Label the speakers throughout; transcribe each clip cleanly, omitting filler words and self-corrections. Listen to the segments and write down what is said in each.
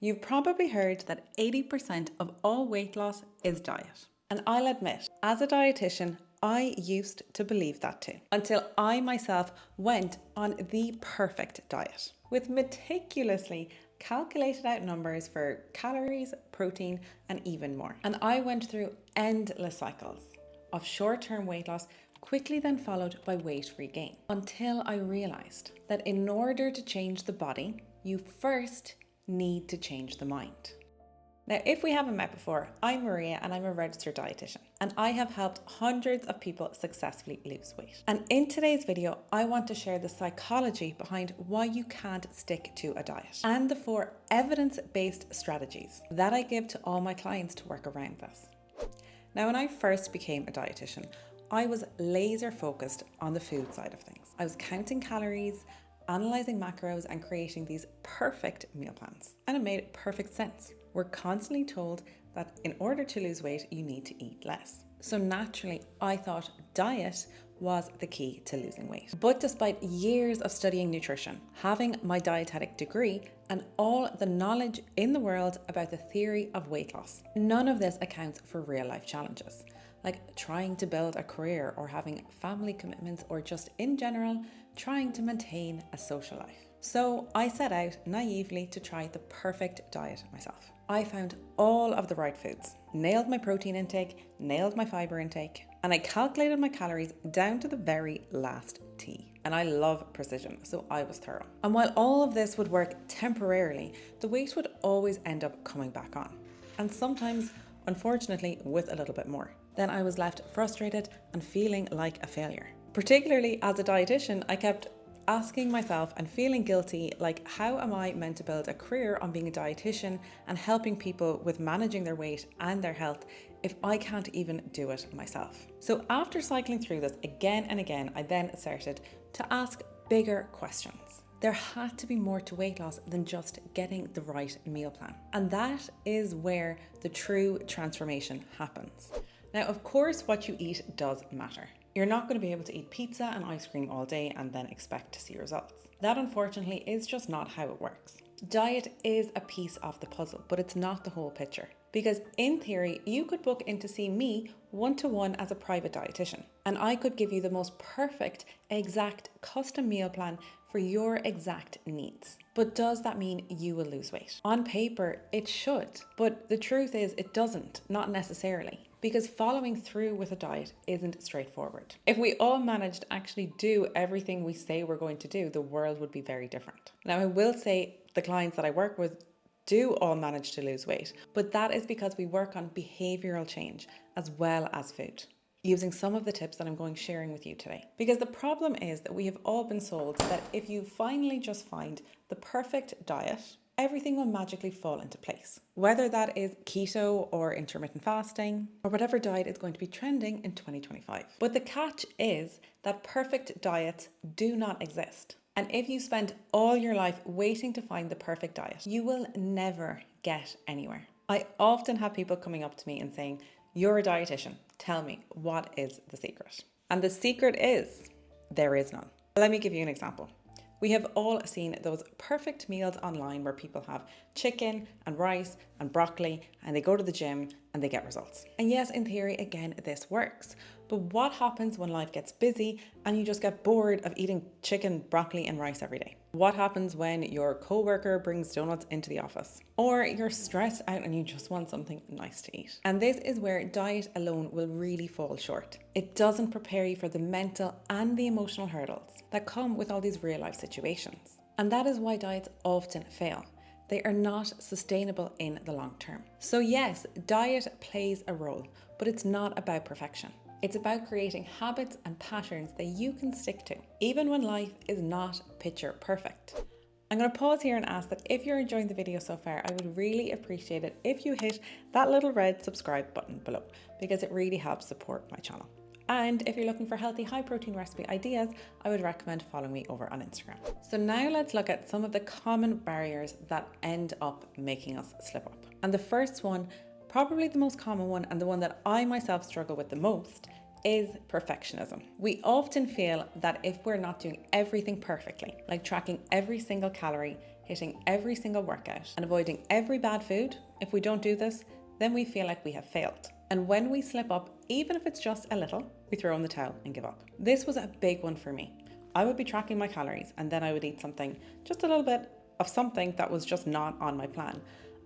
Speaker 1: You've probably heard that 80% of all weight loss is diet. And I'll admit, as a dietitian, I used to believe that too, until I myself went on the perfect diet with meticulously calculated out numbers for calories, protein, and even more. And I went through endless cycles of short-term weight loss, quickly then followed by weight regain, until I realized that in order to change the body, you first need to change the mind. Now, if we haven't met before, I'm Maria and I'm a registered dietitian, and I have helped hundreds of people successfully lose weight. And in today's video, I want to share the psychology behind why you can't stick to a diet and the 4 evidence-based strategies that I give to all my clients to work around this. Now, when I first became a dietitian, I was laser focused on the food side of things. I was counting calories, analyzing macros, and creating these perfect meal plans. And it made perfect sense. We're constantly told that in order to lose weight, you need to eat less. So naturally, I thought diet was the key to losing weight. But despite years of studying nutrition, having my dietetic degree, and all the knowledge in the world about the theory of weight loss, none of this accounts for real life challenges, like trying to build a career or having family commitments, or just in general, trying to maintain a social life. So I set out naively to try the perfect diet myself. I found all of the right foods, nailed my protein intake, nailed my fiber intake, and I calculated my calories down to the very last T. And I love precision, so I was thorough. And while all of this would work temporarily, the weight would always end up coming back on. And sometimes, unfortunately, with a little bit more. Then I was left frustrated and feeling like a failure. Particularly as a dietitian, I kept asking myself and feeling guilty, like, how am I meant to build a career on being a dietitian and helping people with managing their weight and their health if I can't even do it myself? So after cycling through this again and again, I then started to ask bigger questions. There had to be more to weight loss than just getting the right meal plan. And that is where the true transformation happens. Now, of course, what you eat does matter. You're not going to be able to eat pizza and ice cream all day and then expect to see results. That, unfortunately, is just not how it works. Diet is a piece of the puzzle, but it's not the whole picture. Because in theory, you could book in to see me one-to-one as a private dietitian, and I could give you the most perfect, exact custom meal plan for your exact needs. But does that mean you will lose weight? On paper, it should, but the truth is it doesn't, not necessarily. Because following through with a diet isn't straightforward. If we all managed to actually do everything we say we're going to do, the world would be very different. Now, I will say the clients that I work with do all manage to lose weight, but that is because we work on behavioral change as well as food, using some of the tips that I'm going sharing with you today. Because the problem is that we have all been sold that if you finally just find the perfect diet, everything will magically fall into place. Whether that is keto or intermittent fasting, or whatever diet is going to be trending in 2025. But the catch is that perfect diets do not exist. And if you spend all your life waiting to find the perfect diet, you will never get anywhere. I often have people coming up to me and saying, "You're a dietitian, tell me, what is the secret?" And the secret is, there is none. Let me give you an example. We have all seen those perfect meals online where people have chicken and rice and broccoli and they go to the gym and they get results. And yes, in theory, again, this works. But what happens when life gets busy and you just get bored of eating chicken, broccoli, and rice every day? What happens when your coworker brings donuts into the office? Or you're stressed out and you just want something nice to eat? And this is where diet alone will really fall short. It doesn't prepare you for the mental and the emotional hurdles that come with all these real life situations. And that is why diets often fail. They are not sustainable in the long term. So yes, diet plays a role, but it's not about perfection. It's about creating habits and patterns that you can stick to, even when life is not picture perfect. I'm going to pause here and ask that if you're enjoying the video so far, I would really appreciate it if you hit that little red subscribe button below, because it really helps support my channel. And if you're looking for healthy, high protein recipe ideas, I would recommend following me over on Instagram. So now let's look at some of the common barriers that end up making us slip up. And the first one, probably the most common one, and the one that I myself struggle with the most, is perfectionism. We often feel that if we're not doing everything perfectly, like tracking every single calorie, hitting every single workout and avoiding every bad food, if we don't do this, then we feel like we have failed. And when we slip up, even if it's just a little, we throw in the towel and give up. This was a big one for me. I would be tracking my calories and then I would eat something, just a little bit of something that was just not on my plan.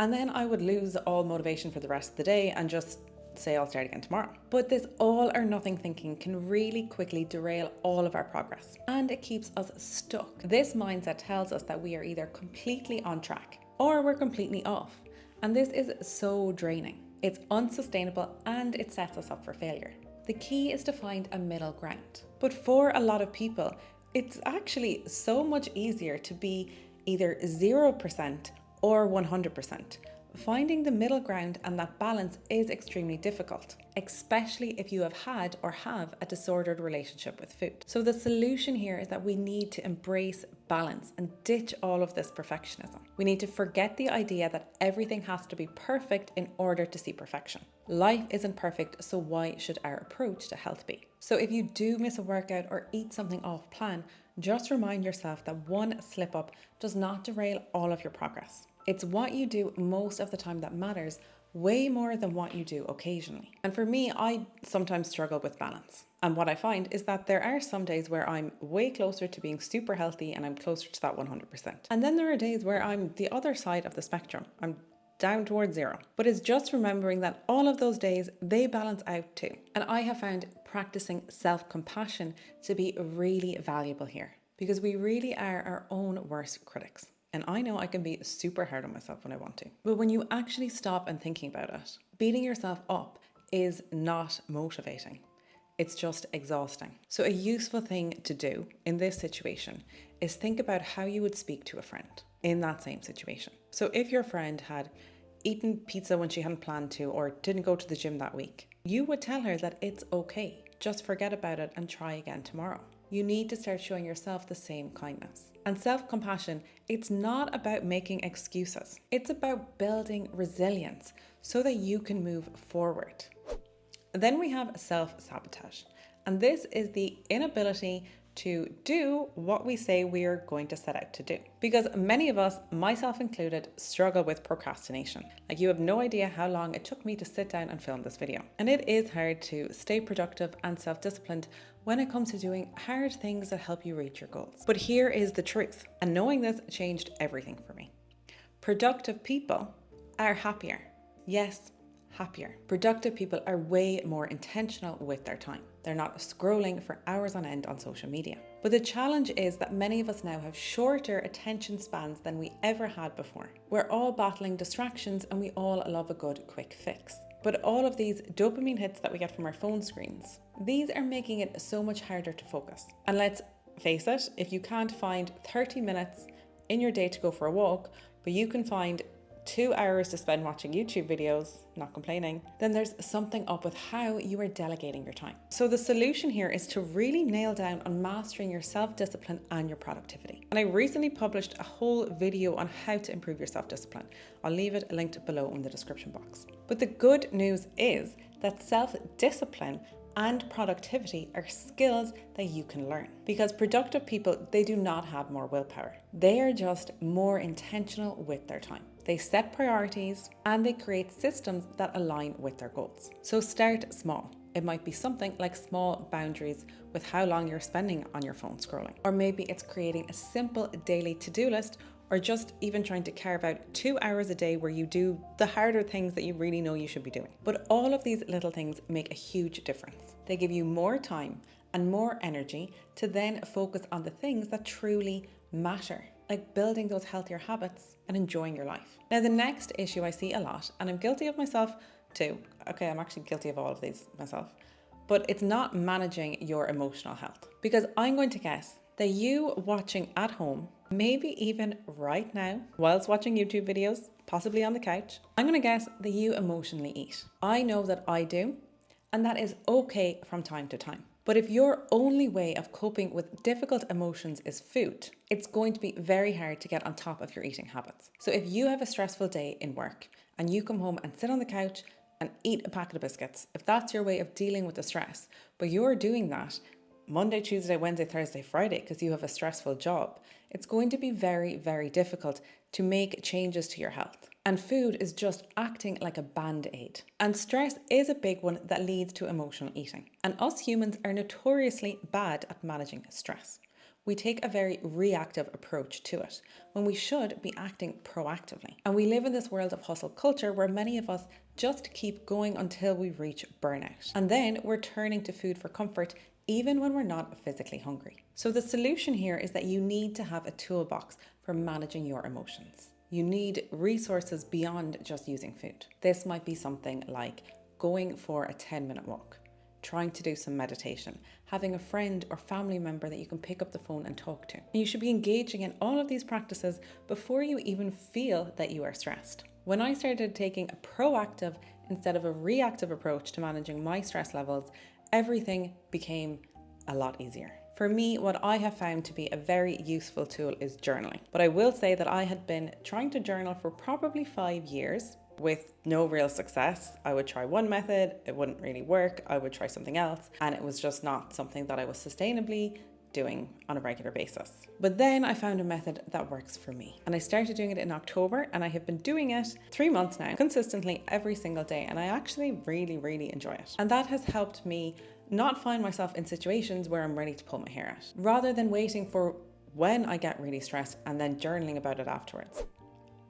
Speaker 1: And then I would lose all motivation for the rest of the day and just say I'll start again tomorrow. But this all or nothing thinking can really quickly derail all of our progress, and it keeps us stuck. This mindset tells us that we are either completely on track or we're completely off. And this is so draining. It's unsustainable and it sets us up for failure. The key is to find a middle ground. But for a lot of people, it's actually so much easier to be either 0% or 100%. Finding the middle ground and that balance is extremely difficult, especially if you have had or have a disordered relationship with food. So the solution here is that we need to embrace balance and ditch all of this perfectionism. We need to forget the idea that everything has to be perfect in order to see perfection. Life isn't perfect, so why should our approach to health be? So if you do miss a workout or eat something off plan, just remind yourself that one slip up does not derail all of your progress. It's what you do most of the time that matters, way more than what you do occasionally. And for me, I sometimes struggle with balance. And what I find is that there are some days where I'm way closer to being super healthy and I'm closer to that 100%. And then there are days where I'm the other side of the spectrum. I'm down towards 0. But it's just remembering that all of those days, they balance out too. And I have found practicing self-compassion to be really valuable here, because we really are our own worst critics. And I know I can be super hard on myself when I want to. But when you actually stop and thinking about it, beating yourself up is not motivating. It's just exhausting. So a useful thing to do in this situation is think about how you would speak to a friend in that same situation. So if your friend had eaten pizza when she hadn't planned to or didn't go to the gym that week, you would tell her that it's okay. Just forget about it and try again tomorrow. You need to start showing yourself the same kindness. And self-compassion, it's not about making excuses. It's about building resilience so that you can move forward. Then we have self-sabotage. And this is the inability to do what we say we are going to set out to do. Because many of us, myself included, struggle with procrastination. Like, you have no idea how long it took me to sit down and film this video. And it is hard to stay productive and self-disciplined when it comes to doing hard things that help you reach your goals. But here is the truth, and knowing this changed everything for me. Productive people are happier. Yes, happier. Productive people are way more intentional with their time. They're not scrolling for hours on end on social media. But the challenge is that many of us now have shorter attention spans than we ever had before. We're all battling distractions and we all love a good quick fix. But all of these dopamine hits that we get from our phone screens, these are making it so much harder to focus. And let's face it, if you can't find 30 minutes in your day to go for a walk, but you can find 2 hours to spend watching YouTube videos, not complaining, then there's something up with how you are delegating your time. So the solution here is to really nail down on mastering your self-discipline and your productivity. And I recently published a whole video on how to improve your self-discipline. I'll leave it linked below in the description box. But the good news is that self-discipline and productivity are skills that you can learn, because productive people, they do not have more willpower. They are just more intentional with their time. They set priorities and they create systems that align with their goals. So start small. It might be something like small boundaries with how long you're spending on your phone scrolling. Or maybe it's creating a simple daily to-do list, or just even trying to carve out 2 hours a day where you do the harder things that you really know you should be doing. But all of these little things make a huge difference. They give you more time and more energy to then focus on the things that truly matter, like building those healthier habits and enjoying your life. Now, the next issue I see a lot, and I'm guilty of myself too. Okay, I'm actually guilty of all of these myself, but it's not managing your emotional health. Because I'm going to guess that you watching at home, maybe even right now, whilst watching YouTube videos, possibly on the couch, I'm going to guess that you emotionally eat. I know that I do, and that is okay from time to time. But if your only way of coping with difficult emotions is food, it's going to be very hard to get on top of your eating habits. So if you have a stressful day in work and you come home and sit on the couch and eat a packet of biscuits, if that's your way of dealing with the stress, but you're doing that Monday, Tuesday, Wednesday, Thursday, Friday because you have a stressful job, it's going to be very, very difficult to make changes to your health. And food is just acting like a band-aid. And stress is a big one that leads to emotional eating. And us humans are notoriously bad at managing stress. We take a very reactive approach to it when we should be acting proactively. And we live in this world of hustle culture where many of us just keep going until we reach burnout. And then we're turning to food for comfort even when we're not physically hungry. So the solution here is that you need to have a toolbox for managing your emotions. You need resources beyond just using food. This might be something like going for a 10-minute walk, trying to do some meditation, having a friend or family member that you can pick up the phone and talk to. And you should be engaging in all of these practices before you even feel that you are stressed. When I started taking a proactive instead of a reactive approach to managing my stress levels, everything became a lot easier. For me, what I have found to be a very useful tool is journaling. But I will say that I had been trying to journal for probably 5 years with no real success. I would try one method, it wouldn't really work. I would try something else, and it was just not something that I was sustainably doing on a regular basis. But then I found a method that works for me. And I started doing it in October, and I have been doing it 3 months now, consistently every single day. And I actually really, really enjoy it. And that has helped me not find myself in situations where I'm ready to pull my hair out, rather than waiting for when I get really stressed and then journaling about it afterwards.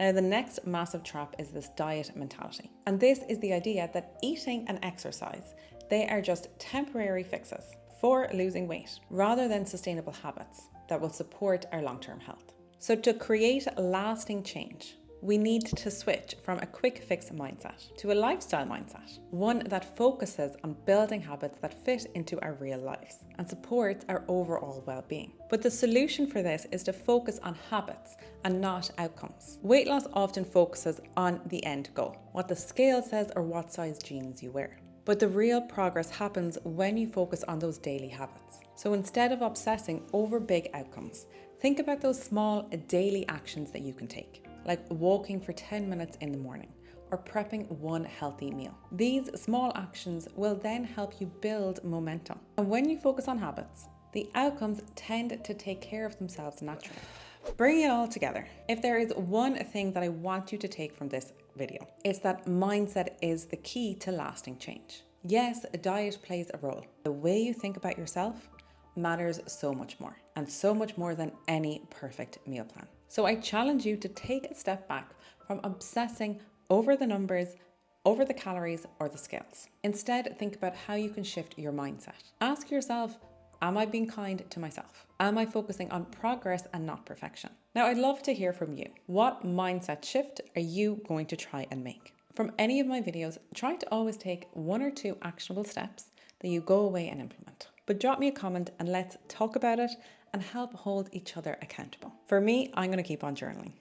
Speaker 1: Now, the next massive trap is this diet mentality. And this is the idea that eating and exercise, they are just temporary fixes for losing weight, rather than sustainable habits that will support our long-term health. So to create lasting change, we need to switch from a quick fix mindset to a lifestyle mindset, one that focuses on building habits that fit into our real lives and supports our overall well-being. But the solution for this is to focus on habits and not outcomes. Weight loss often focuses on the end goal, what the scale says or what size jeans you wear. But the real progress happens when you focus on those daily habits. So instead of obsessing over big outcomes, think about those small daily actions that you can take, like walking for 10 minutes in the morning or prepping one healthy meal. These small actions will then help you build momentum. And when you focus on habits, the outcomes tend to take care of themselves naturally. Bringing it all together, if there is one thing that I want you to take from this video, it's that mindset is the key to lasting change. Yes, a diet plays a role. The way you think about yourself matters so much more, and so much more than any perfect meal plan. So I challenge you to take a step back from obsessing over the numbers, over the calories or the scales. Instead, think about how you can shift your mindset. Ask yourself, am I being kind to myself? Am I focusing on progress and not perfection? Now, I'd love to hear from you. What mindset shift are you going to try and make? From any of my videos, try to always take 1 or 2 actionable steps that you go away and implement. But drop me a comment and let's talk about it and help hold each other accountable. For me, I'm going to keep on journaling.